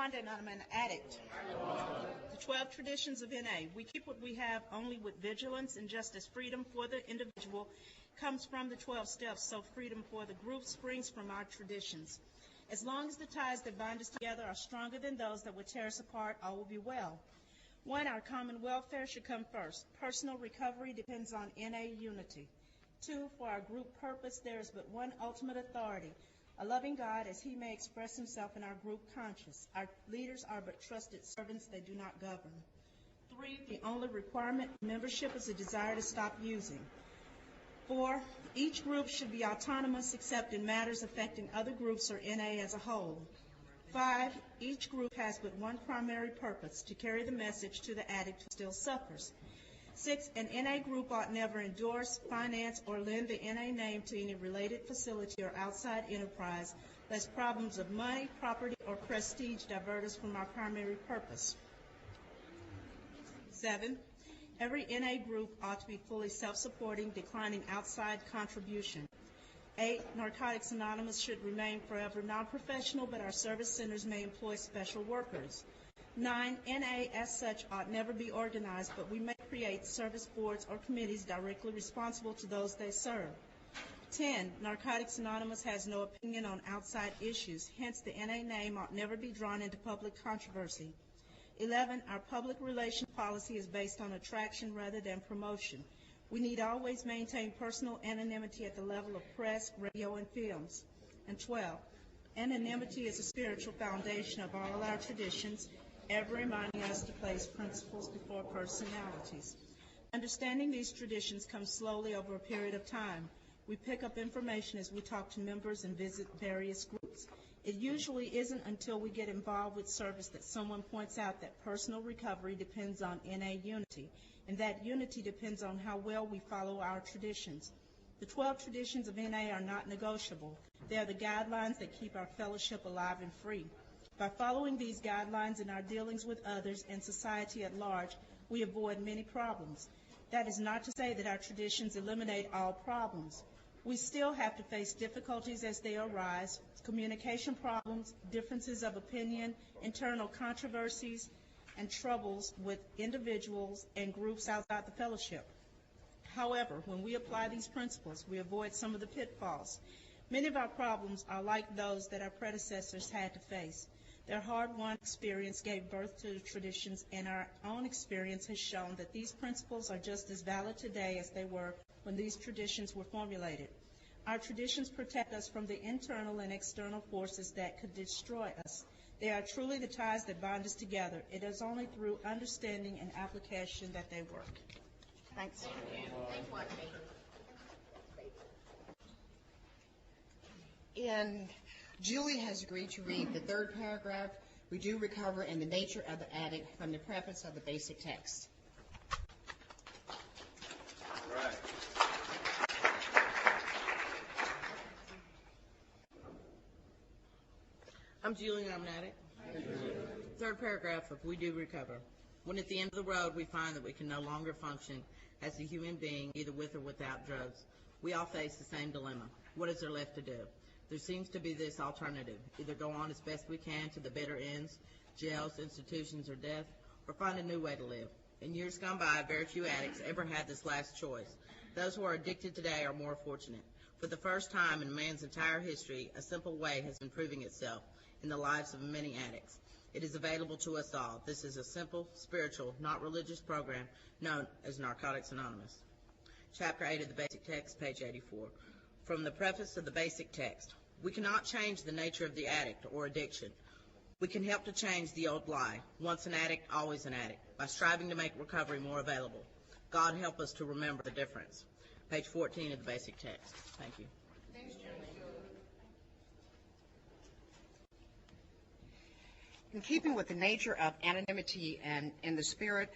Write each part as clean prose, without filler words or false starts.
respondent, I'm an addict. The 12 traditions of NA. We keep what we have only with vigilance and just as freedom for the individual comes from the 12 steps, so freedom for the group springs from our traditions. As long as the ties that bind us together are stronger than those that would tear us apart, all will be well. 1, our common welfare should come first. Personal recovery depends on NA unity. 2, for our group purpose, there is but one ultimate authority, a loving God as he may express himself in our group conscience. Our leaders are but trusted servants, they do not govern. 3, the only requirement for membership is a desire to stop using. 4, each group should be autonomous except in matters affecting other groups or NA as a whole. 5, each group has but one primary purpose, to carry the message to the addict who still suffers. 6, an NA group ought never endorse, finance, or lend the NA name to any related facility or outside enterprise, lest problems of money, property, or prestige divert us from our primary purpose. 7, every NA group ought to be fully self-supporting, declining outside contribution. 8, Narcotics Anonymous should remain forever non-professional, but our service centers may employ special workers. 9, NA as such ought never be organized, but we may create service boards or committees directly responsible to those they serve. 10, Narcotics Anonymous has no opinion on outside issues, hence the NA name ought never be drawn into public controversy. 11, our public relations policy is based on attraction rather than promotion. We need always maintain personal anonymity at the level of press, radio, and films. And 12, anonymity is a spiritual foundation of all our traditions, ever reminding us to place principles before personalities. Understanding these traditions comes slowly over a period of time. We pick up information as we talk to members and visit various groups. It usually isn't until we get involved with service that someone points out that personal recovery depends on NA unity, and that unity depends on how well we follow our traditions. The 12 traditions of NA are not negotiable. They are the guidelines that keep our fellowship alive and free. By following these guidelines in our dealings with others and society at large, we avoid many problems. That is not to say that our traditions eliminate all problems. We still have to face difficulties as they arise, communication problems, differences of opinion, internal controversies, and troubles with individuals and groups outside the fellowship. However, when we apply these principles, we avoid some of the pitfalls. Many of our problems are like those that our predecessors had to face. Their hard-won experience gave birth to the traditions, and our own experience has shown that these principles are just as valid today as they were when these traditions were formulated. Our traditions protect us from the internal and external forces that could destroy us. They are truly the ties that bind us together. It is only through understanding and application that they work. Thanks. And Julie has agreed to read the third paragraph, we do recover in the nature of the addict, from the preface of the basic text. Right. I'm Julie and I'm an addict. Third paragraph of we do recover. When at the end of the road we find that we can no longer function as a human being, either with or without drugs, we all face the same dilemma. What is there left to do? There seems to be this alternative: either go on as best we can to the bitter ends, jails, institutions, or death, or find a new way to live. In years gone by, very few addicts ever had this last choice. Those who are addicted today are more fortunate. For the first time in man's entire history, a simple way has been proving itself in the lives of many addicts. It is available to us all. This is a simple, spiritual, not religious program known as Narcotics Anonymous. Chapter 8 of the basic text, page 84. From the preface of the basic text, we cannot change the nature of the addict or addiction. We can help to change the old lie, once an addict, always an addict, by striving to make recovery more available. God help us to remember the difference. Page 14 of the basic text. Thank you. Thanks, Julie. In keeping with the nature of anonymity and in the spirit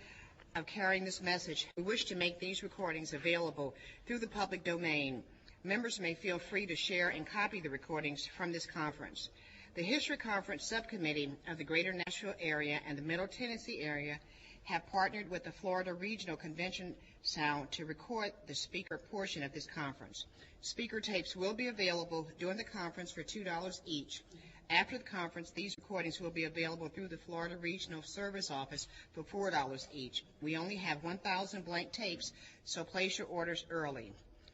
of carrying this message, we wish to make these recordings available through the public domain. Members may feel free to share and copy the recordings from this conference. The History Conference Subcommittee of the Greater Nashville area and the Middle Tennessee area have partnered with the Florida Regional Convention Sound to record the speaker portion of this conference. Speaker tapes will be available during the conference for $2 each. After the conference, these recordings will be available through the Florida Regional Service Office for $4 each. We only have 1,000 blank tapes, so place your orders early.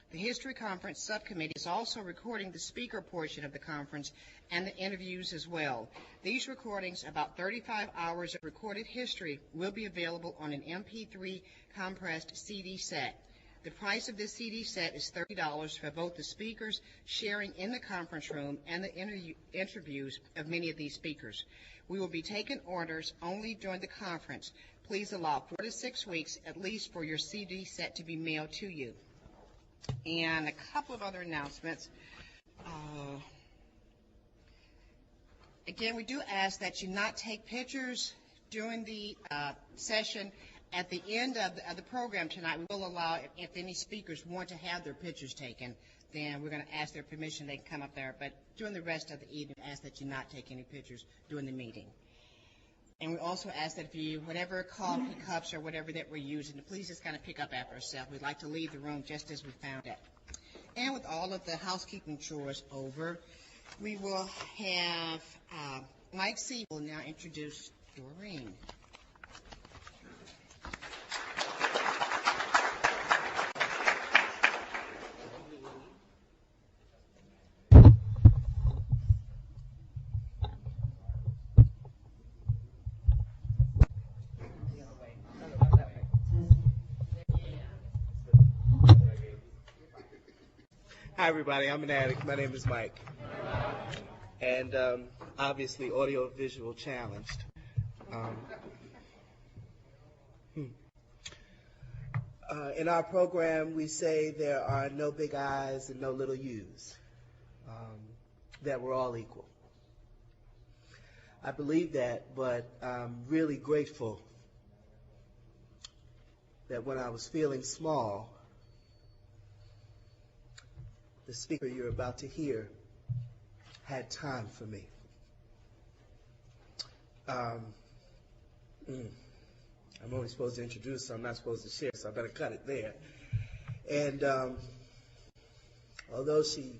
The History Conference Subcommittee is also recording the speaker portion of the conference and the interviews as well. These recordings, about 35 hours of recorded history, will be available on an MP3 compressed CD set. The price of this CD set is $30 for both the speakers sharing in the conference room and the interviews of many of these speakers. We will be taking orders only during the conference. Please allow 4 to 6 weeks at least for your CD set to be mailed to you. And a couple of other announcements. Again, we do ask that you not take pictures during the session. At the end of the program tonight, we will allow, if any speakers want to have their pictures taken, then we're going to ask their permission. They can come up there. But during the rest of the evening, we ask that you not take any pictures during the meeting. And we also ask that if you, whatever coffee cups or whatever that we're using, to please just kind of pick up after yourself. We'd like to leave the room just as we found it. And with all of the housekeeping chores over, we will have Mike C. will now introduce Dorine. Hi, everybody. I'm an addict. My name is Mike. And obviously audio-visual challenged. In our program, we say there are no big I's and no little U's, that we're all equal. I believe that, but I'm really grateful that when I was feeling small, the speaker you're about to hear had time for me. I'm only supposed to introduce, so I'm not supposed to share, so I better cut it there. And although she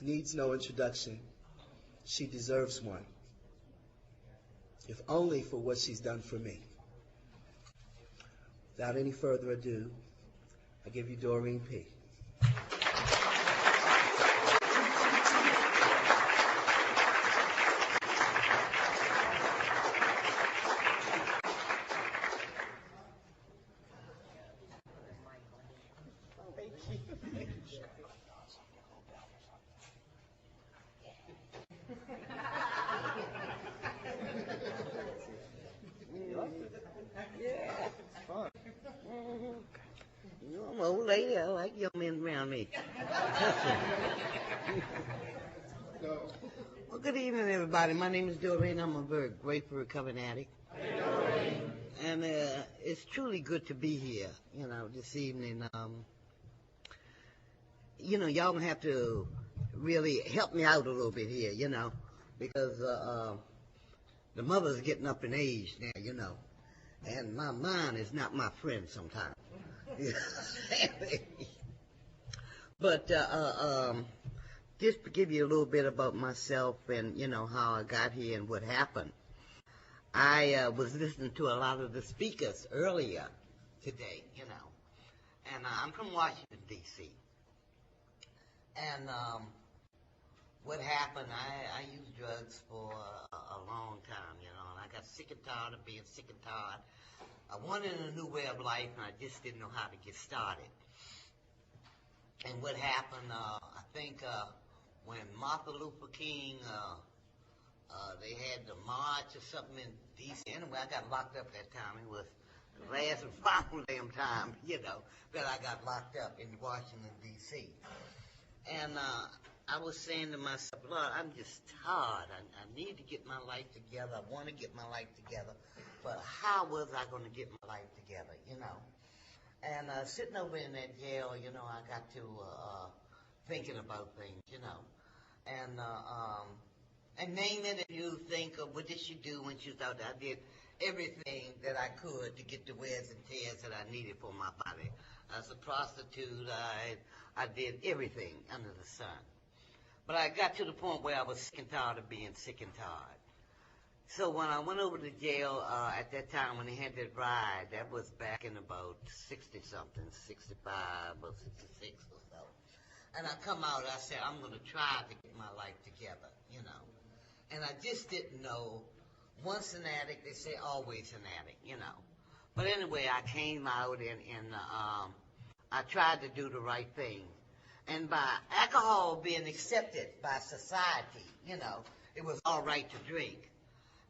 needs no introduction, she deserves one, if only for what she's done for me. Without any further ado, I give you Dorine P. I'm an old lady. I like young men around me. Well, good evening, everybody. My name is Dorine. I'm a very grateful recovering addict. And it's truly good to be here, this evening. Y'all gonna have to really help me out a little bit here, because the mother's getting up in age now, and my mind is not my friend sometimes. But just to give you a little bit about myself and, how I got here and what happened. I was listening to a lot of the speakers earlier today, and I'm from Washington, D.C. And what happened, I used drugs for a long time, and I got sick and tired of being sick and tired. I wanted a new way of life, and I just didn't know how to get started. And what happened, I think when Martin Luther King, they had the march or something in D.C. Anyway, I got locked up that time. It was the last and final damn time, that I got locked up in Washington, D.C. And I was saying to myself, Lord, I'm just tired. I need to get my life together. I want to get my life together. But how was I going to get my life together, And sitting over in that jail, I got to thinking about things, And name it, and you think of what did she do when she was out there. I did everything that I could to get the wears and tears that I needed for my body. As a prostitute, I did everything under the sun. But I got to the point where I was sick and tired of being sick and tired. So when I went over to jail at that time when they had that ride, that was back in about 60-something, 65 or 66 or so. And I come out, I said, I'm going to try to get my life together, you know. And I just didn't know, once an addict, they say always an addict, you know. But anyway, I came out and I tried to do the right thing. And by alcohol being accepted by society, you know, it was all right to drink.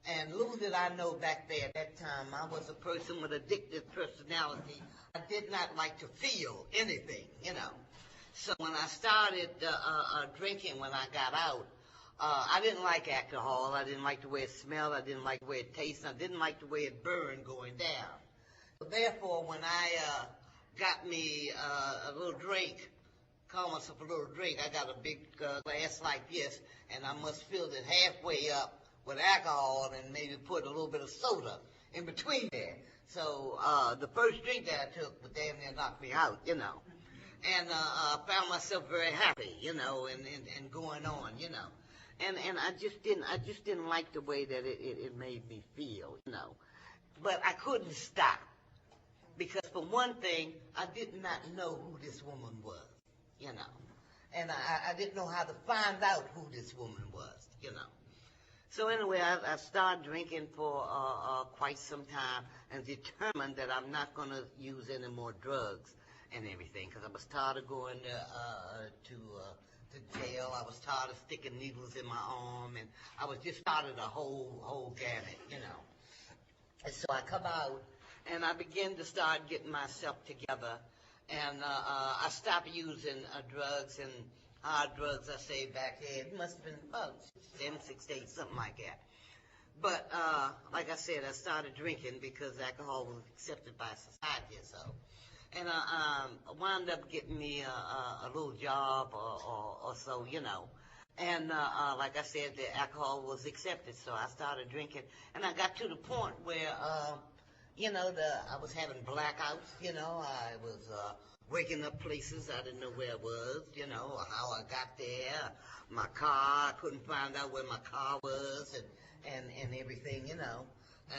And little did I know back there at that time, I was a person with addictive personality. I did not like to feel anything, you know. So when I started drinking when I got out, I didn't like alcohol. I didn't like the way it smelled. I didn't like the way it tasted. I didn't like the way it burned going down. So therefore, when I got me a little drink, call myself a little drink, I got a big glass like this, and I must fill it halfway up with alcohol and maybe put a little bit of soda in between there. So the first drink that I took would damn near knock me out, you know. And I found myself very happy, you know, and going on, you know. And I just didn't like the way that it made me feel, you know. But I couldn't stop. Because for one thing, I did not know who this woman was, you know. And I didn't know how to find out who this woman was, you know. So anyway, I started drinking for quite some time and determined that I'm not going to use any more drugs and everything, because I was tired of going to jail. I was tired of sticking needles in my arm, and I was just started a whole gamut, you know. And so I come out, and I began to start getting myself together, and I stopped using drugs and hard drugs, I say, back then. It must have been about 6 days, something like that. But like I said, I started drinking because alcohol was accepted by society or so. And I wound up getting me a little job or so, you know. And like I said, the alcohol was accepted, so I started drinking. And I got to the point where, you know, I was having blackouts, you know. I was waking up places I didn't know where I was, you know, or how I got there. My car, I couldn't find out where my car was and everything, you know.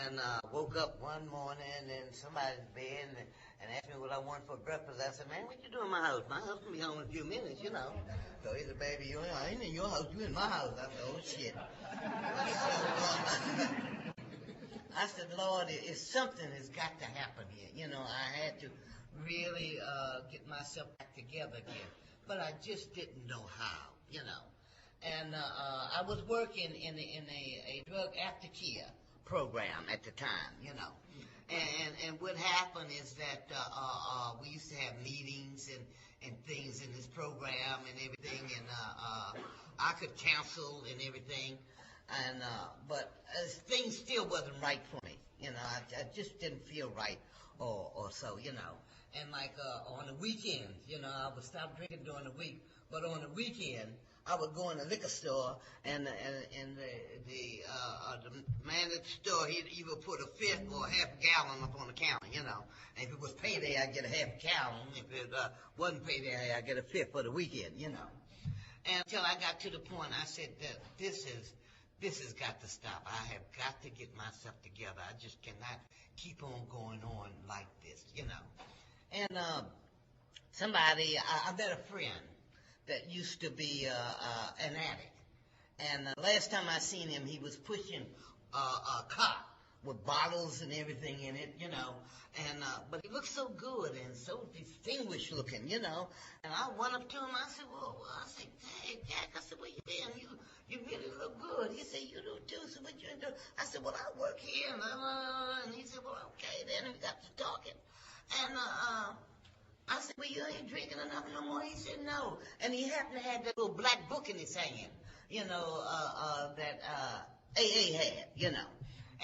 And woke up one morning and somebody's bed and asked me what I wanted for breakfast. I said, man, what you doing in my house? My house can be home in a few minutes, you know. So he said, baby, I ain't in your house, you in my house. I said, oh, shit. I said, Lord, if something has got to happen here. You know, I had to really get myself back together again. But I just didn't know how, you know. And I was working in a drug aftercare program at the time, you know. And what happened is that we used to have meetings and things in this program and everything, and I could counsel and everything, and but things still wasn't right for me, you know. I just didn't feel right or so, you know. And like on the weekends, you know, I would stop drinking during the week, but on the weekend I would go in the liquor store, and the man at the store, he'd either put a fifth or a half gallon up on the counter, you know. And if it was payday, I'd get a half gallon. If it wasn't payday, I'd get a fifth for the weekend, you know. And until I got to the point, I said that this has got to stop. I have got to get myself together. I just cannot keep on going on like this, you know. And somebody, I met a friend that used to be an addict. And last time I seen him, he was pushing a cart with bottles and everything in it, you know. And but he looked so good and so distinguished looking, you know. And I went up to him. I said, hey, Jack, I said, where you been? You really look good. He said, you do too. So what you do? I said, well, I work here. And he said, well, okay. Then we got to talking. And I said, well, you ain't drinking enough no more? He said, no. And he happened to have that little black book in his hand, you know, that AA had, you know.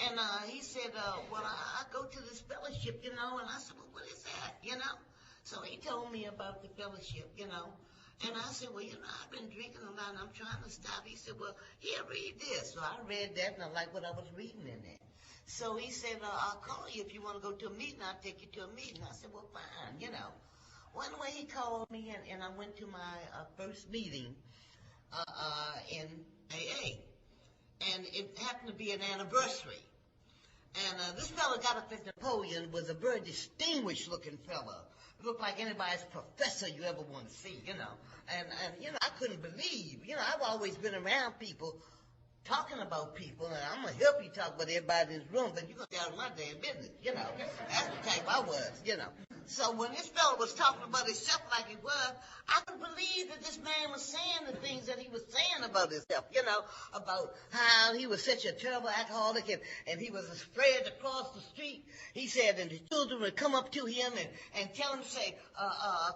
And he said, well, I go to this fellowship, you know. And I said, well, what is that, you know? So he told me about the fellowship, you know. And I said, well, you know, I've been drinking a lot and I'm trying to stop. He said, well, here, read this. So I read that and I liked what I was reading in there. So he said, I'll call you if you want to go to a meeting. I'll take you to a meeting. I said, well, fine, you know. One way he called me, and I went to my first meeting in AA. And it happened to be an anniversary. And this fellow got up at the podium, was a very distinguished looking fellow. Looked like anybody's professor you ever want to see, you know. And I couldn't believe, I've always been around people, talking about people, and I'm going to help you talk about everybody in this room, but you're going to get out of my damn business, That's the type I was, So when this fellow was talking about himself like he was, I couldn't believe that this man was saying the things that he was saying about himself, about how he was such a terrible alcoholic and he was afraid to cross the street. He said, and the children would come up to him and tell him, say,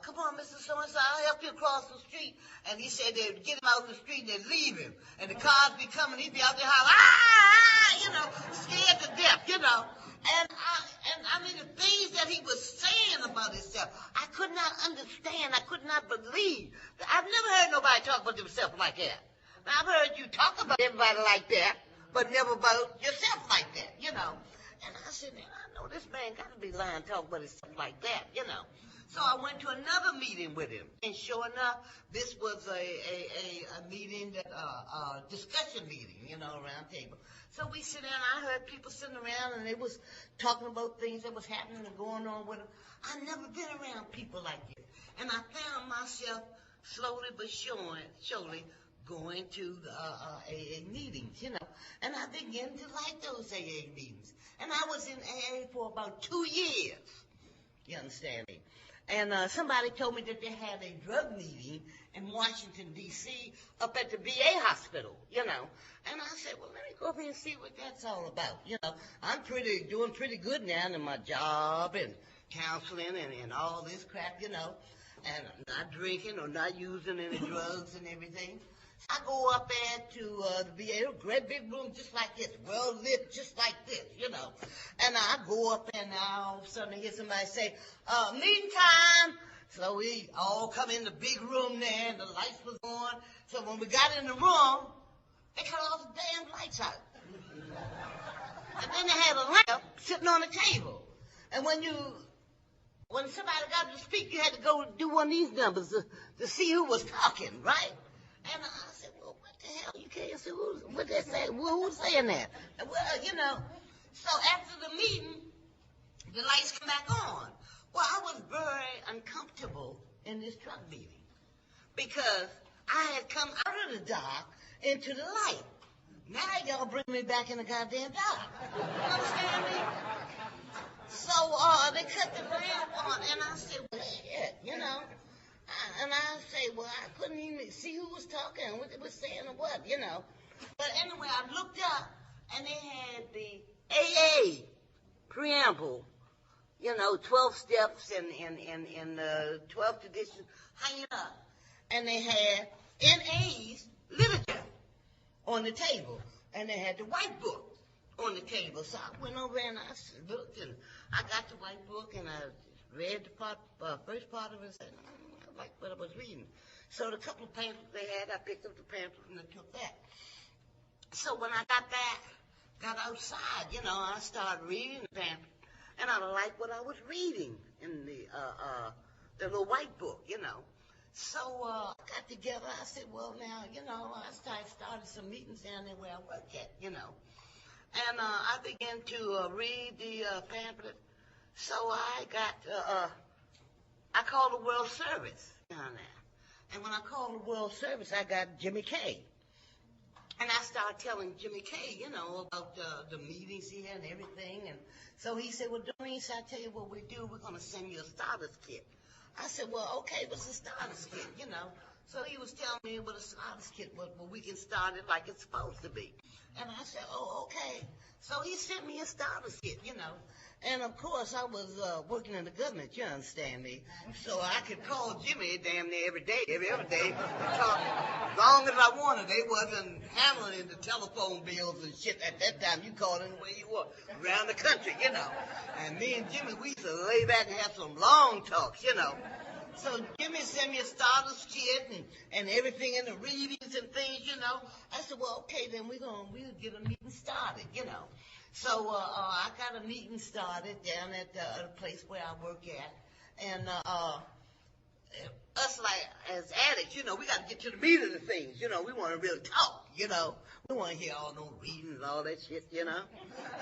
come on, Mr. So-and-so, I'll help you cross the street. And he said they'd get him out of the street and they'd leave him. And the cars be coming, he'd be out there hollering, scared to death, And I mean, the things that he was saying about himself, I could not understand. I could not believe. I've never heard nobody talk about themselves like that. Now, I've heard you talk about everybody like that, but never about yourself like that, And I said, man, I know this man got to be lying talking about himself like that, So I went to another meeting with him, and sure enough, this was a meeting, discussion meeting, around table. So we sit down, I heard people sitting around, and they was talking about things that was happening and going on with them. I've never been around people like this. And I found myself slowly but surely going to the AA meetings, And I began to like those AA meetings. And I was in AA for about 2 years. You understand me? And somebody told me that they had a drug meeting in Washington, D.C., up at the VA hospital, And I said, well, let me go over here and see what that's all about, I'm doing pretty good now in my job and counseling and all this crap, and not drinking or not using any drugs and everything. I go up there to the VA, a great big room just like this, well lit just like this, And I go up there now, all of a sudden I hear somebody say, meeting time. So we all come in the big room there, and the lights was on. So when we got in the room, they cut all the damn lights out. And then they had a lamp sitting on the table. And when somebody got to speak, you had to go do one of these numbers to see who was talking, right? And I said, well, what the hell? You can't see what they say. Who's saying that? Well, so after the meeting, the lights come back on. Well, I was very uncomfortable in this drug meeting because I had come out of the dark into the light. Now y'all bring me back in the goddamn dark. You understand me? So they cut the lamp on, and I said, well, shit, And I say, well, I couldn't even see who was talking, what they were saying or what, But anyway, I looked up, and they had the AA preamble, 12 steps and the 12th edition hanging up. And they had NA's literature on the table, and they had the white book on the table. So I went over and I looked, and I got the white book, and I read the first part of it, and said, I like what I was reading. So the couple of pamphlets they had, I picked up the pamphlet and I took that. So when I got outside, I started reading the pamphlet, and I liked what I was reading in the little white book, So I got together. I said, well, now, I started some meetings down there where I work at, And I began to read the pamphlet. So I called the World Service down there. And when I called the World Service, I got Jimmy K. And I started telling Jimmy K, about the meetings here and everything. And so he said, well, Dorine, I tell you what we do. We're going to send you a starter's kit. I said, well, okay, what's a starter's kit, So he was telling me what a starter's kit was, well, we can start it like it's supposed to be. And I said, oh, okay. So he sent me a starter's kit, And, of course, I was working in the government, you understand me. So I could call Jimmy damn near every day, every other day, talk as long as I wanted. They wasn't handling the telephone bills and shit at that time. You called anywhere you were, around the country, And me and Jimmy, we used to lay back and have some long talks, So Jimmy sent me a starter's kit and everything in the readings and things, I said, well, okay, then we'll get a meeting started, So I got a meeting started down at the place where I work at, and us, like, as addicts, you know, we got to get to the meat of the things. You know, we want to really talk, you know. We want to hear all those readings and all that shit, you know.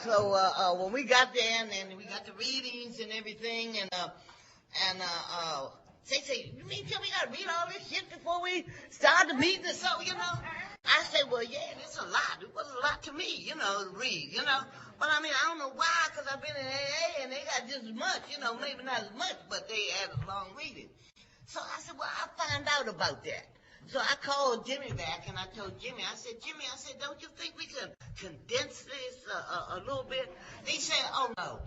So when we got there, and we got the readings and everything, they say, you mean tell me we got to read all this shit before we start the meeting or something, you know? I said, well, yeah, it's a lot. It was a lot to me, you know, to read, you know. But, I mean, I don't know why, because I've been in AA, and they got just as much, you know, maybe not as much, but they had a long reading. So I said, well, I'll find out about that. So I called Jimmy back, and I told Jimmy, I said, don't you think we can condense this a little bit? He said, oh, no.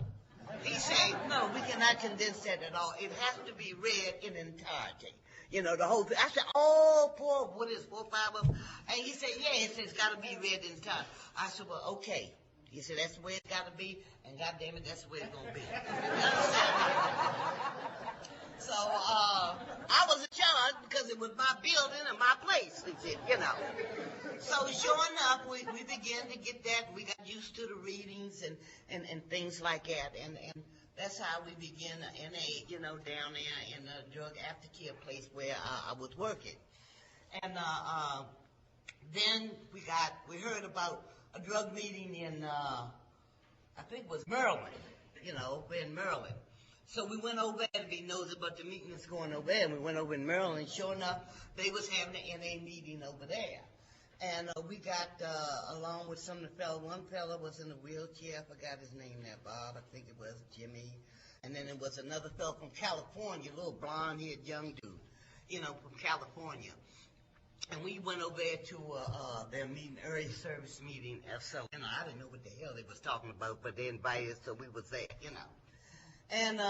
He said, no, we cannot condense that at all. It has to be read in entirety. You know, the whole thing. I said, all four, what is 4 or 5 of them? And he said, yeah, it's got to be read in entirety. I said, well, okay. He said, that's the way it's got to be, and goddamn it, that's the way it's going to be. So I was in charge because it was my building and my place, you know. So sure enough, we began to get that. We got used to the readings and things like that. And that's how we began NA, you know, down there in the drug aftercare place where I was working. And then we heard about a drug meeting in, I think it was Maryland, you know, in Maryland. So we went over there to be nosy about the meeting that's going over there. And we went over in Maryland. Sure enough, they was having an NA meeting over there. And we got along with some of the fellas. One fella was in a wheelchair. I forgot his name there, Bob. I think it was Jimmy. And then there was another fella from California, a little blonde-haired young dude, you know, from California. And we went over there to their meeting, early service meeting. So, you know, I didn't know what the hell they was talking about, but they invited us, so we was there, you know. And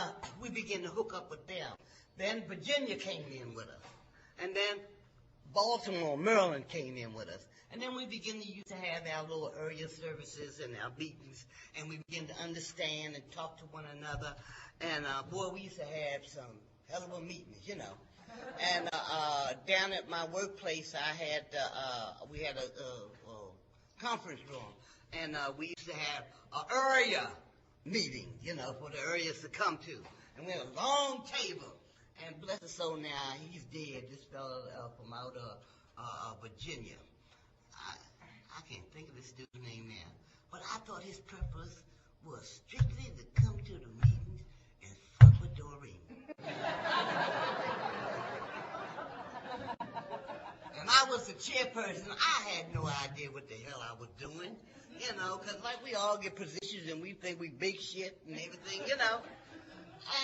we began to hook up with them. Then Virginia came in with us. And then Baltimore, Maryland came in with us. And then we began to have our little area services and our meetings. And we began to understand and talk to one another. And, boy, we used to have some hell of a meetings, you know. And down at my workplace, we had a conference room. And we used to have an area meeting, you know, for the areas to come to. And we had a long table. And bless his soul now, he's dead, this fellow from out of Virginia. I can't think of this dude's name now. But I thought his purpose was strictly to come to the meetings and fuck with Dorine. And I was the chairperson. I had no idea what the hell I was doing. You know, because like we all get positions and we think we big shit and everything, you know.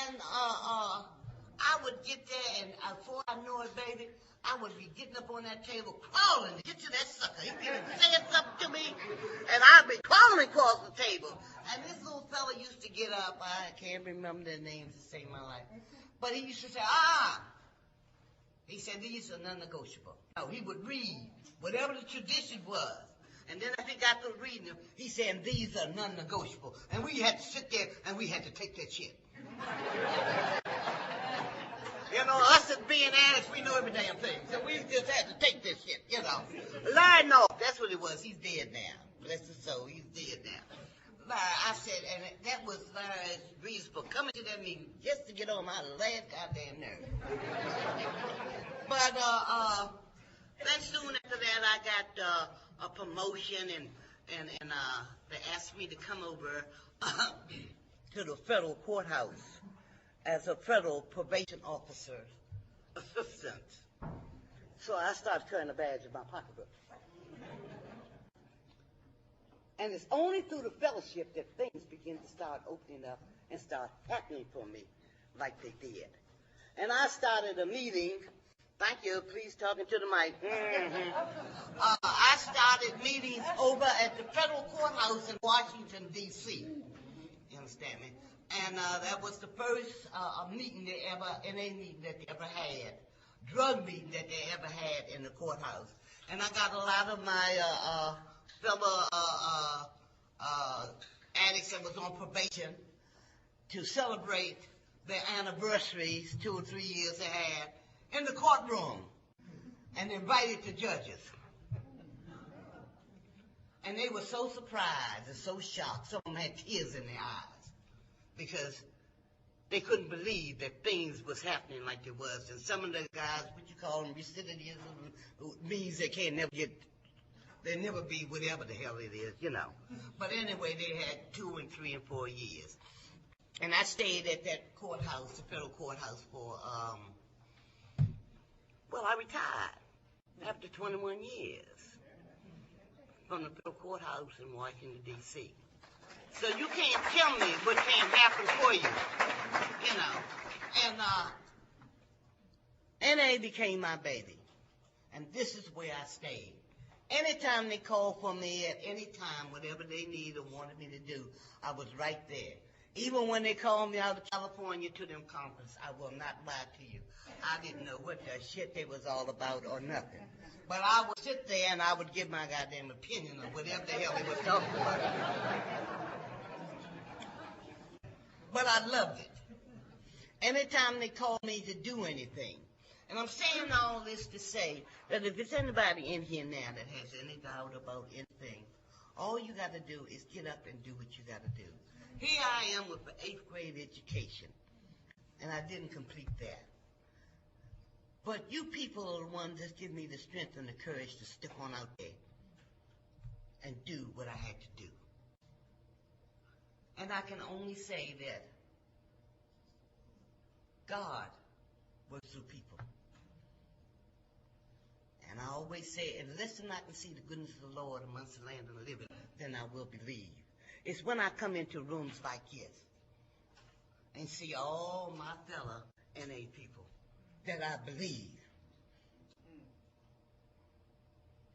And I would get there and before I know it, baby, I would be getting up on that table crawling to get to that sucker. He'd be saying something to me and I'd be crawling across the table. And this little fella used to get up. I can't remember their names to save my life. But he used to say, he said, these are non-negotiable. No, he would read whatever the tradition was. And then after he got through reading them, he said, these are non-negotiable. And we had to sit there and we had to take that shit. You know, us as being addicts, we know every damn thing. So we just had to take this shit, you know. Lying off, that's what it was. He's dead now. Bless his soul, he's dead now. I said, and that was Larry's reason for coming to that meeting, just to get on my last goddamn nerve. But then soon after that, I got a promotion, and they asked me to come over to the federal courthouse as a federal probation officer assistant. So I started carrying a badge in my pocketbook. And it's only through the fellowship that things begin to start opening up and start happening for me like they did. And I started a meeting. Thank you. Please talking to the mic. I started meetings over at the federal courthouse in Washington, D.C. You understand me? And that was the first meeting NA meeting that they ever had, drug meeting that they ever had in the courthouse. And I got a lot of my fellow addicts that was on probation to celebrate their anniversaries, 2 or 3 years they had, in the courtroom, and invited the judges. And they were so surprised and so shocked. Some of them had tears in their eyes because they couldn't believe that things was happening like they was. And some of the guys, what you call them, recidivism, means they never be whatever the hell it is, you know. But anyway, they had 2 and 3 and 4 years. And I stayed at that courthouse, the federal courthouse for, I retired after 21 years from the federal courthouse in Washington, D.C. So you can't tell me what can't happen for you, you know. And NA became my baby. And this is where I stayed. Anytime they called for me at any time, whatever they needed or wanted me to do, I was right there. Even when they called me out of California to them conference, I will not lie to you. I didn't know what the shit they was all about or nothing. But I would sit there and I would give my goddamn opinion on whatever the hell they was talking about. But I loved it. Anytime they called me to do anything. And I'm saying all this to say that if there's anybody in here now that has any doubt about anything, all you got to do is get up and do what you got to do. Here I am with an 8th grade education, and I didn't complete that. But you people are the ones that give me the strength and the courage to stick on out there and do what I had to do. And I can only say that God works through people. And I always say, unless I can see the goodness of the Lord amongst the land of the living, then I will believe. It's when I come into rooms like this and see all my fellow NA people that I believe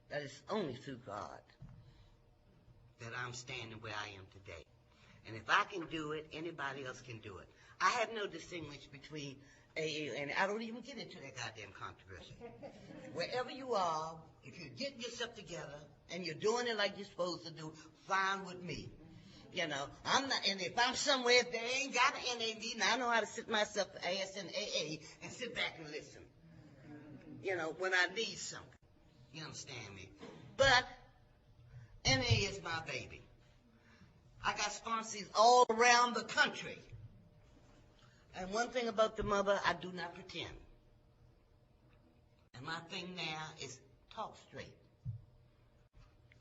that it's only through God that I'm standing where I am today. And if I can do it, anybody else can do it. I have no distinguish between AA, and I don't even get into that goddamn controversy. Wherever you are, if you're getting yourself together and you're doing it like you're supposed to do, fine with me. You know, I'm not, and if I'm somewhere, if they ain't got an NA meeting, I know how to sit myself ass in AA and sit back and listen. You know, when I need something. You understand me? But NA is my baby. I got sponsors all around the country. And one thing about the mother, I do not pretend. And my thing now is talk straight.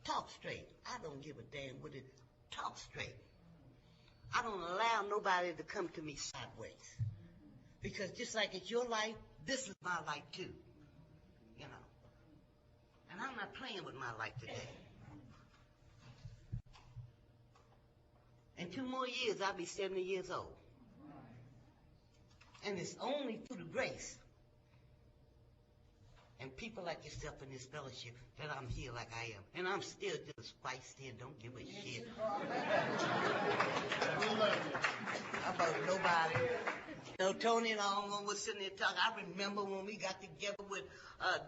Talk straight. I don't give a damn what it. Talk straight. I don't allow nobody to come to me sideways. Because just like it's your life, this is my life too. You know. And I'm not playing with my life today. In 2 more years, I'll be 70 years old. And it's only through the grace and people like yourself in this fellowship that I'm here like I am. And I'm still just feisty and don't give a shit about nobody. You know, Tony and all was sitting there talking. I remember when we got together with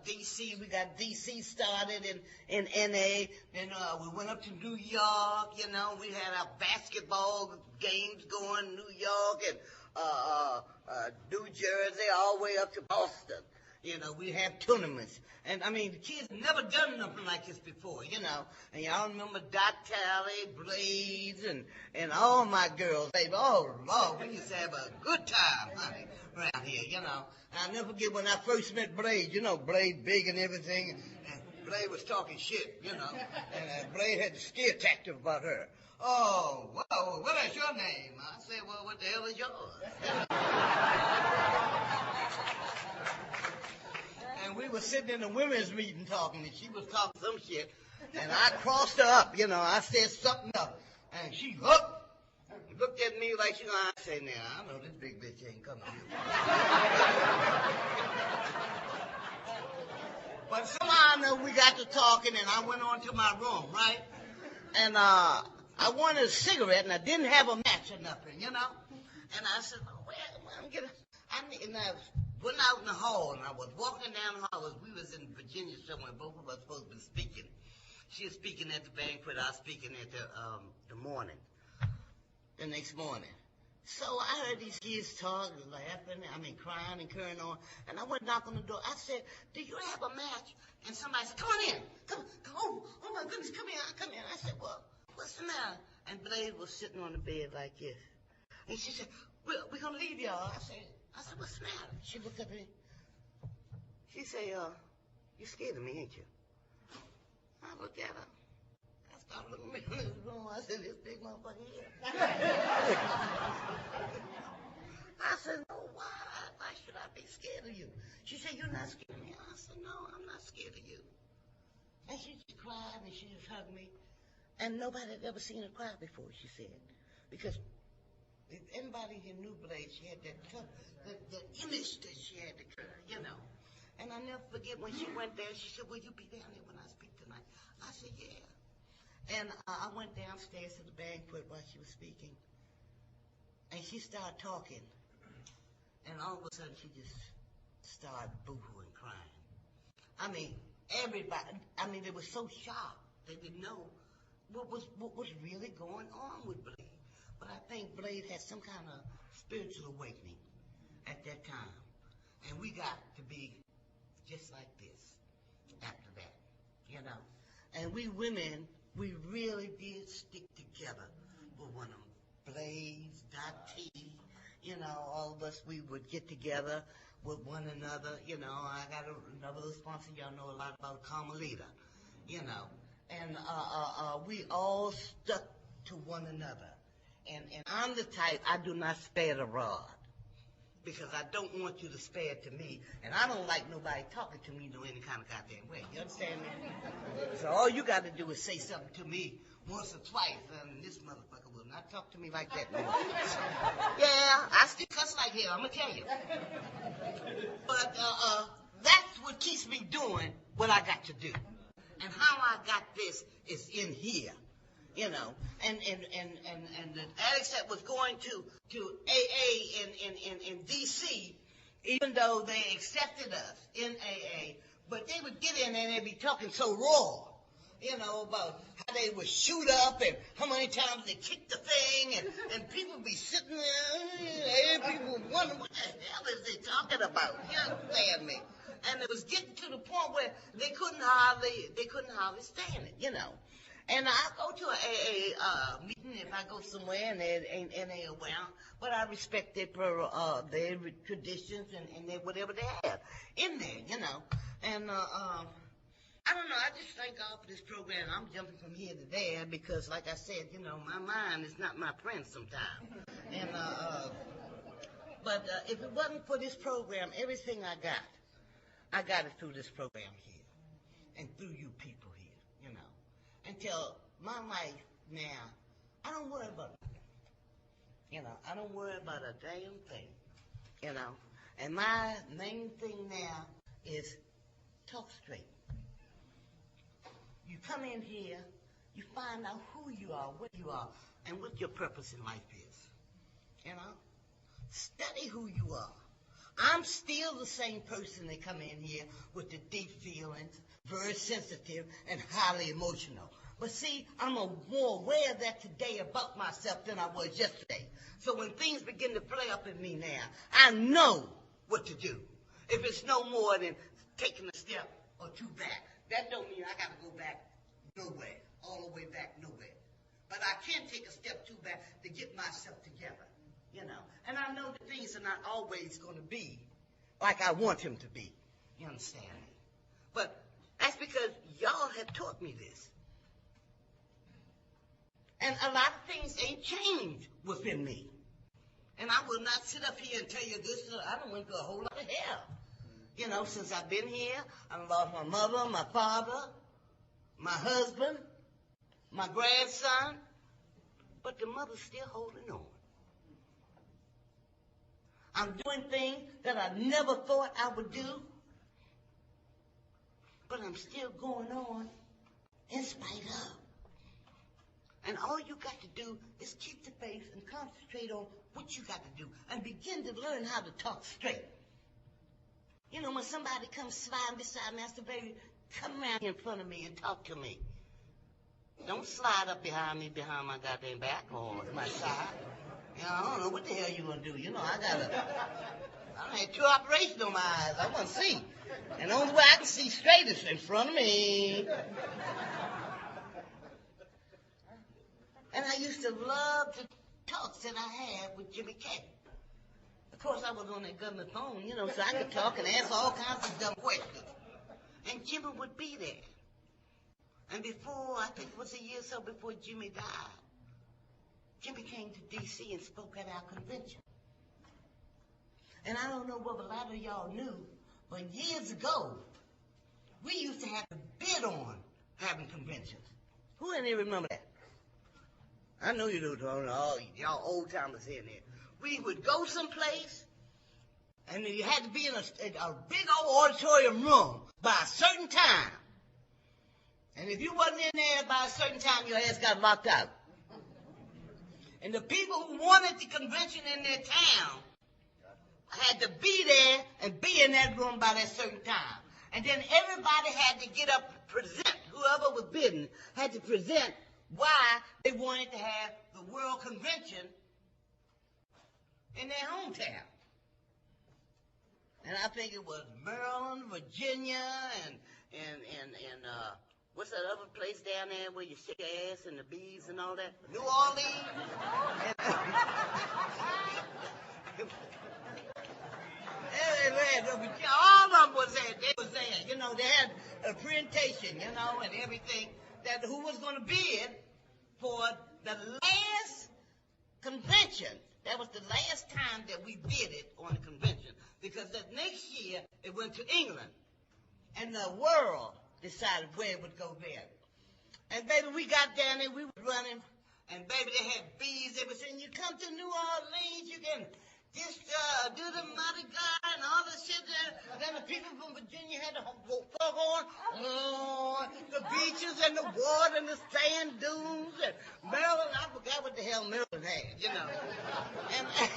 D.C. We got D.C. started in N.A. Then we went up to New York. You know, we had our basketball games going in New York and New Jersey all the way up to Boston. You know, we have tournaments. And, I mean, the kids never done nothing like this before, you know. And y'all remember Dot Tally, Blades, and all my girls. Baby, oh, Lord, we used to have a good time, honey, around here, you know. And I'll never forget when I first met Blade. You know, Blade big and everything. And Blade was talking shit, you know. And Blade had the scare tactic about her. Oh, well, what is your name? I said, well, what the hell is yours? And we were sitting in the women's meeting talking, and she was talking some shit, and I crossed her up, you know, I said something up, and she looked at me like she gonna say, now, I know this big bitch ain't coming here. But somehow I know we got to talking, and I went on to my room, right? And I wanted a cigarette, and I didn't have a match or nothing, you know? And I said, oh, well, I'm gonna and I went out in the hall, and I was walking down the hall. We was in Virginia somewhere. Both of us supposed to be speaking. She was speaking at the banquet. I was speaking at the morning, the next morning. So I heard these kids talking, laughing, crying and carrying on. And I went knock on the door. I said, do you have a match? And somebody said, come on in. Come on. Oh, my goodness, come here. Come in. I said, well, what's the matter? And Blade was sitting on the bed like this. And she said, we're going to leave y'all. I said, what's the matter? She looked at me. She said, you scared of me, ain't you? I looked at her. I started looking at me in this room. I said, this big motherfucker here. I said, no, why? Why should I be scared of you? She said, you're not scared of me. I said, no, I'm not scared of you. And she just cried and she just hugged me. And nobody had ever seen her cry before, she said. Because if anybody here knew Blade, she had that the image that she had to cry, you know. And I never forget when she went there, she said, will you be down there when I speak tonight? I said, yeah. And I went downstairs to the banquet while she was speaking. And she started talking. And all of a sudden, she just started boo-hooing, crying. I mean, everybody, they were so shocked. They didn't know what was really going on with Blade. But I think Blade had some kind of spiritual awakening at that time. And we got to be just like this after that, you know. And we women, we really did stick together with one of them. Blaze, Dot T, you know, all of us, we would get together with one another. You know, I got another little sponsor, y'all know a lot about Carmelita, you know. And we all stuck to one another. And I'm the type, I do not spare the rod. Because I don't want you to spare it to me. And I don't like nobody talking to me any kind of goddamn way. You understand me? So all you got to do is say something to me once or twice. And this motherfucker will not talk to me like that no more. Yeah, I still cuss like hell, I'm going to tell you. But that's what keeps me doing what I got to do. And how I got this is in here. You know, and the addicts that was going to AA in D.C., even though they accepted us in AA, but they would get in and they'd be talking so raw, you know, about how they would shoot up and how many times they kicked the thing, and people would be sitting there, and people would wonder what the hell is they talking about, you understand me? And it was getting to the point where they couldn't hardly stand it, you know. And I go to an AA meeting if I go somewhere and there ain't NA around, but I respect their traditions and their whatever they have in there, you know. And I don't know, I just thank God for this program. I'm jumping from here to there because, like I said, you know, my mind is not my friend sometimes. And but if it wasn't for this program, everything I got it through this program here and through you people here, you know. Until my life now, I don't worry about nothing. You know, I don't worry about a damn thing. You know, and my main thing now is talk straight. You come in here, you find out who you are, what you are, and what your purpose in life is. You know, study who you are. I'm still the same person that come in here with the deep feelings, very sensitive, and highly emotional. But see, I'm more aware of that today about myself than I was yesterday. So when things begin to play up in me now, I know what to do. If it's no more than taking a step or two back, that don't mean I got to go back nowhere, all the way back nowhere. But I can take a step two back to get myself together, you know. And I know that things are not always going to be like I want them to be. You understand me? But that's because y'all have taught me this. And a lot of things ain't changed within me. And I will not sit up here and tell you this. I done went through a whole lot of hell. You know, since I've been here, I've lost my mother, my father, my husband, my grandson. But the mother's still holding on. I'm doing things that I never thought I would do. But I'm still going on in spite of. And all you got to do is keep the faith and concentrate on what you got to do and begin to learn how to talk straight. You know, when somebody comes sliding beside me, I say, baby, come around here in front of me and talk to me. Don't slide up behind me, behind my goddamn back or my side. You know, I don't know what the hell you gonna do. You know, I had 2 operations on my eyes. I want to see. And the only way I can see straight is in front of me. And I used to love the talks that I had with Jimmy K. course, I was on that government phone, you know, so I could talk and ask all kinds of dumb questions. And Jimmy would be there. And before, I think it was a year or so before Jimmy died, Jimmy came to D.C. and spoke at our convention. And I don't know whether a lot of y'all knew, but years ago, we used to have to bid on having conventions. Who didn't even remember that? I know you do, Tony. All y'all old-timers in there. We would go someplace, and you had to be in a big old auditorium room by a certain time. And if you wasn't in there by a certain time, your ass got locked out. And the people who wanted the convention in their town had to be there and be in that room by that certain time. And then everybody had to get up and present, whoever was bidding, had to present why they wanted to have the World Convention in their hometown. And I think it was Maryland, Virginia, and what's that other place down there where you shake your ass and the bees and all that? New Orleans. All of them was there. They was there. You know, they had a presentation, you know, and everything, that who was going to bid for the last convention. That was the last time that we did it on the convention, because the next year it went to England, and the world decided where it would go there. And baby, we got down there, we were running, and baby, they had bees. They were saying, you come to New Orleans, you can just do the Mardi Gras and all the shit there. And then the people from Virginia had to fuck on the beaches and the water and the sand dunes. And Maryland, I forgot what the hell Maryland had, you know.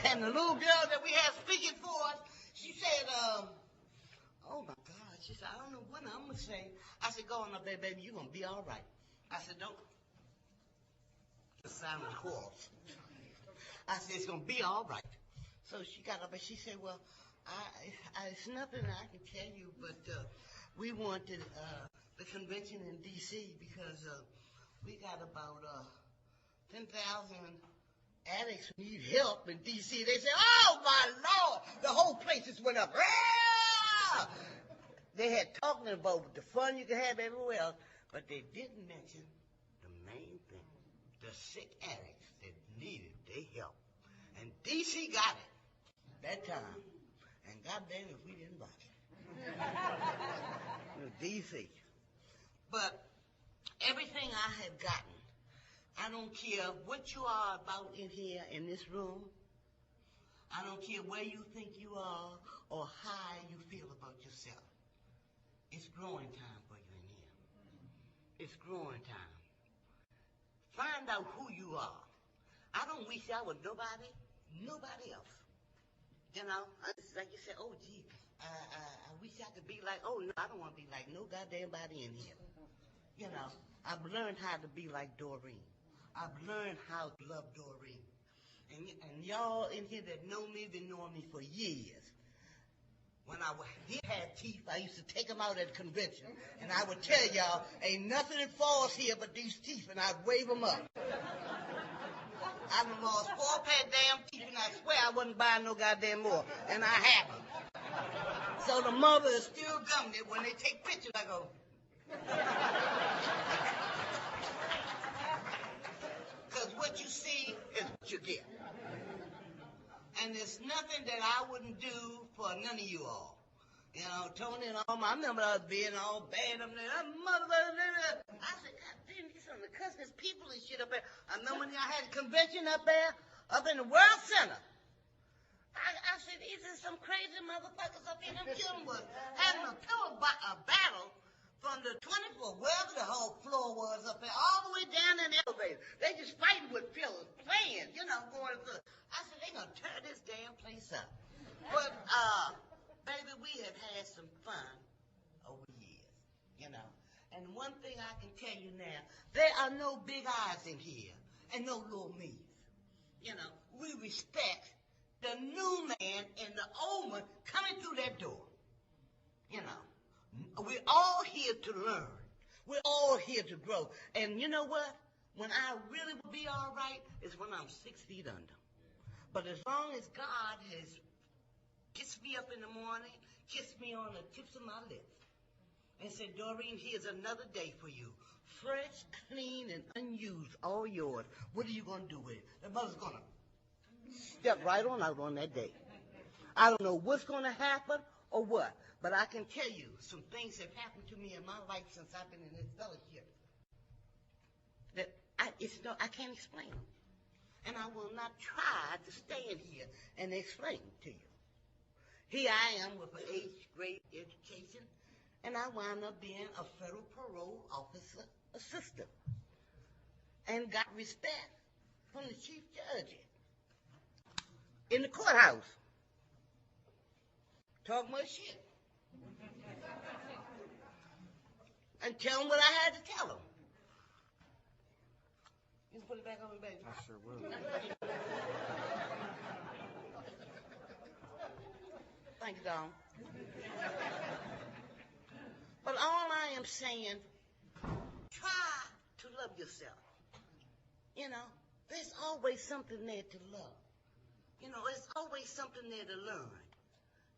And the little girl that we had speaking for us, she said, oh my God, she said, I don't know what I'm going to say. I said, go on up there, baby, you're going to be all right. I said, don't. The sound of the horse. I said, it's going to be all right. So she got up and she said, well, it's nothing I can tell you, but we wanted the convention in D.C. because we got about 10,000 addicts who need help in D.C. They said, oh, my Lord, the whole place just went up. Ah! They had talking about the fun you could have everywhere else, but they didn't mention the main thing, the sick addicts that needed their help. And D.C. got it that time. And goddamn if we didn't buy it. D.C. But everything I have gotten, I don't care what you are about in here in this room. I don't care where you think you are or how you feel about yourself. It's growing time for you in here. It's growing time. Find out who you are. I don't wish I was nobody else. You know, like you said, oh, gee, I wish I could be like, oh, no, I don't want to be like no goddamn body in here. You know, I've learned how to be like Dorine. I've learned how to love Dorine. And y'all in here that know me, been knowing me for years. When I did have teeth, I used to take them out at the convention. And I would tell y'all, ain't nothing that falls here but these teeth, and I'd wave them up. I've lost 4 pair of damn teeth, and I swear I wasn't buying no goddamn more. And I haven't. So the mother is still coming. When they take pictures, I go. Because what you see is what you get. And there's nothing that I wouldn't do for none of you all. You know, Tony and all, I remember us being all bad up there. I said, God damn, these some of the cussing people and shit up there. I remember when I had a convention up there, up in the World Center. I said, these are some crazy motherfuckers up here. Them children was having a battle from the 24th, wherever the whole floor was up there, all the way down in the elevator. They just fighting with pillars, playing, you know, going through. I said, they gonna tear this damn place up. But, baby, we have had some fun over years, you know. And one thing I can tell you now, there are no big eyes in here and no little me's. You know, we respect the new man and the old one coming through that door. You know, we're all here to learn. We're all here to grow. And you know what? When I really will be all right is when I'm 6 feet under. But as long as God has gets me up in the morning, kisses me on the tips of my lips, and said, Dorine, here's another day for you. Fresh, clean, and unused, all yours. What are you going to do with it? The mother's going to step right on out on that day. I don't know what's going to happen or what, but I can tell you some things have happened to me in my life since I've been in this fellowship that I can't explain them. And I will not try to stand here and explain to you. Here I am with an 8th grade education, and I wound up being a federal parole officer assistant and got respect from the chief judge in the courthouse. Talk much shit. And tell them what I had to tell them. Just put it back on the baby. I sure will. Thank you, Don. But all I am saying, try to love yourself. You know, there's always something there to love. You know, there's always something there to learn.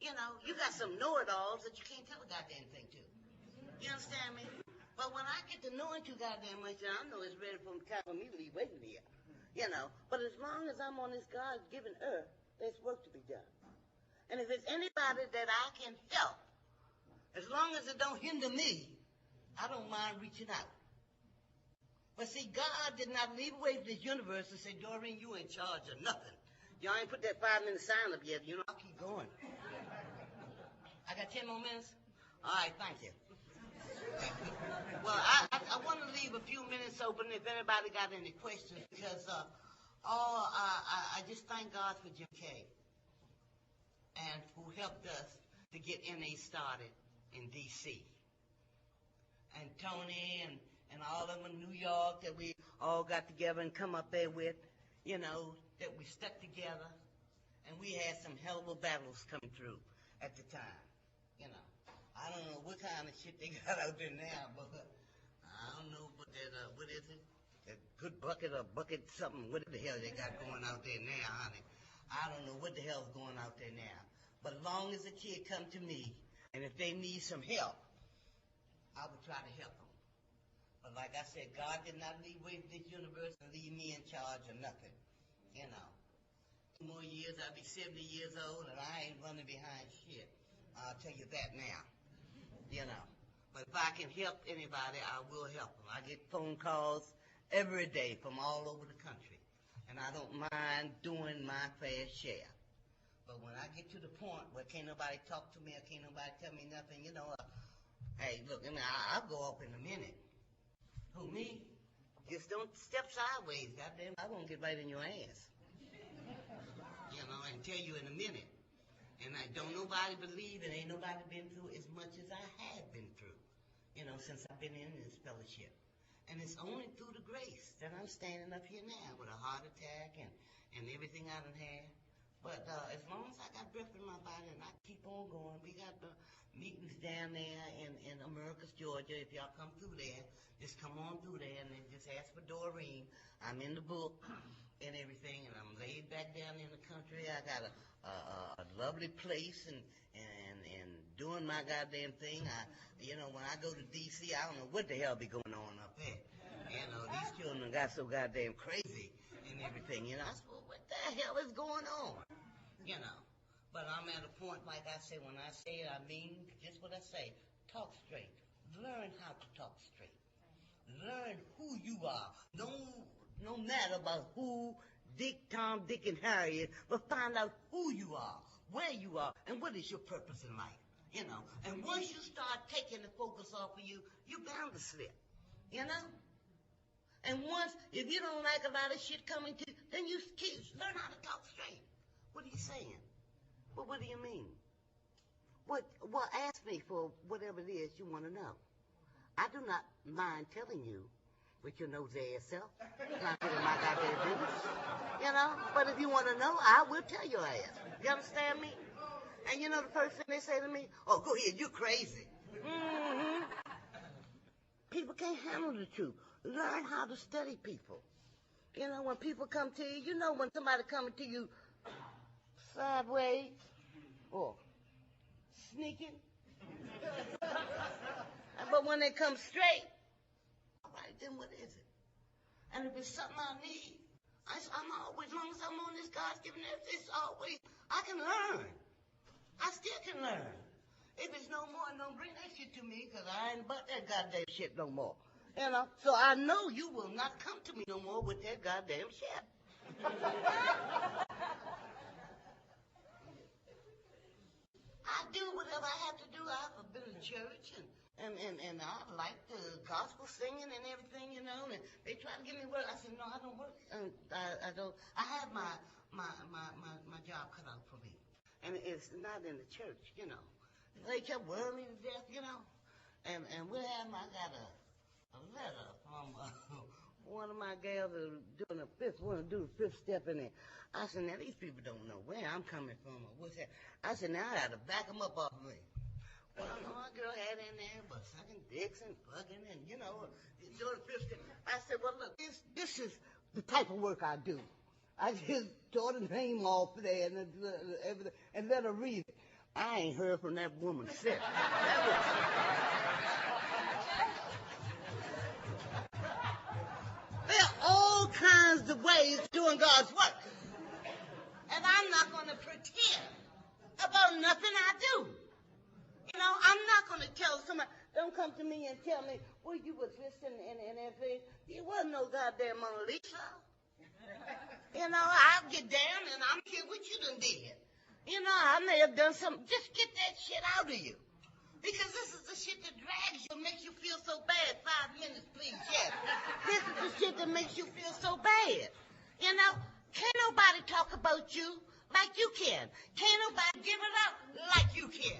You know, you got some know-it-alls that you can't tell a goddamn thing to. You understand me? But when I get to knowing too goddamn much, I know it's ready for time for me to leave waiting here. You know, but as long as I'm on this God-given earth, there's work to be done. And if there's anybody that I can help, as long as it don't hinder me, I don't mind reaching out. But see, God did not leave away from this universe and say, Dorine, you in charge of nothing. Y'all ain't put that 5-minute sign up yet. You know, I'll keep going. I got 10 more minutes? All right, thank you. Well, I want to leave a few minutes open if anybody got any questions, because I just thank God for Jim Kay, and who helped us to get NA started in D.C. And Tony and all of them in New York that we all got together and come up there with, you know, that we stuck together, and we had some hell of a battles coming through at the time, you know. I don't know what kind of shit they got out there now, but I don't know what that, what is it? That good bucket or bucket something, what the hell they got going out there now, honey. I don't know what the hell's going out there now. But as long as a kid come to me, and if they need some help, I would try to help them. But like I said, God did not leave away from this universe and leave me in charge of nothing, you know. 2 more years, I'll be 70 years old, and I ain't running behind shit. I'll tell you that now. You know, but if I can help anybody, I will help them. I get phone calls every day from all over the country, and I don't mind doing my fair share. But when I get to the point where can't nobody talk to me or can't nobody tell me nothing, you know, hey, look, I mean, I'll go off in a minute. Who, me? Just don't step sideways, goddamn. I'm going to get right in your ass. You know, and tell you in a minute. And I don't nobody believe it. Ain't nobody been through as much as I have been through, you know, since I've been in this fellowship. And it's only through the grace that I'm standing up here now with a heart attack and everything I done had. But as long as I got breath in my body and I keep on going, we got the meetings down there in Americus, Georgia. If y'all come through there, just come on through there and then just ask for Dorine. I'm in the book and everything, and I'm laid back down in the country. I got a lovely place and doing my goddamn thing. You know, when I go to D.C., I don't know what the hell be going on up there. You know, these children got so goddamn crazy and everything. You know, I said, well, what the hell is going on? You know, but I'm at a point, like I say, when I say it, I mean just what I say. Talk straight. Learn how to talk straight. Learn who you are. No matter about who Dick, Tom, Dick, and Harry is, but find out who you are, where you are, and what is your purpose in life, you know. And once you start taking the focus off of you, you're bound to slip, you know. And once, if you don't like a lot of shit coming to you, then you learn how to talk straight. What are you saying? Well, what do you mean? Well, ask me for whatever it is you want to know. I do not mind telling you with your nosy ass self. It's not getting my goddamn business. You know? But if you want to know, I will tell your ass. You understand me? And you know the first thing they say to me? Oh, go ahead, you're crazy. Mm-hmm. People can't handle the truth. Learn how to study people. You know, when people come to you, you know when somebody coming to you sideways, or sneaking. But when they come straight, all right, then what is it? And if it's something I need, I'm always, as long as I'm on this God-given earth, it's always, I can learn. I still can learn. If it's no more, don't bring that shit to me, because I ain't about that goddamn shit no more. You know? So I know you will not come to me no more with that goddamn shit. I do whatever I have to do. I've been in church and I like the gospel singing and everything, you know, and they try to give me work. I said, no, I don't work. I don't. I have my job cut out for me. And it's not in the church, you know. They kept worrying me to death, you know. And what happened, I got a letter from one of my gals doing want to do the fifth step in there. I said, now these people don't know where I'm coming from or what's that. I said, now I got to back them up off of me. Well, my girl had in there, but sucking dicks and fucking and, you know, doing the fifth step. I said, well, look, this is the type of work I do. I just tore the name off there and everything and let her read it. I ain't heard from that woman since. There are all kinds of ways of doing God's work. And I'm not going to pretend about nothing I do. You know, I'm not going to tell somebody, don't come to me and tell me, well, you was listening and everything. You wasn't no goddamn Mona Lisa. You know, I'll get down and I'm here what you done did. You know, I may have done something. Just get that shit out of you. Because this is the shit that drags you and makes you feel so bad. 5 minutes, please, yes. This is the shit that makes you feel so bad. You know, can't nobody talk about you like you can. Can't nobody give it up like you can.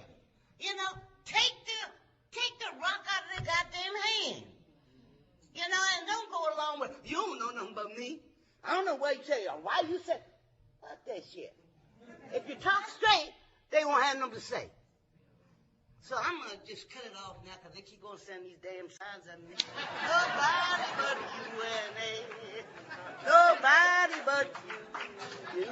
You know, take the rock out of their goddamn hand. You know, and don't go along with, you don't know nothing about me. I don't know what you say or why you say, fuck that shit. If you talk straight, they won't have nothing to say. So I'm going to just cut it off now because they keep going to send these damn signs at me. Nobody but you and nobody but you.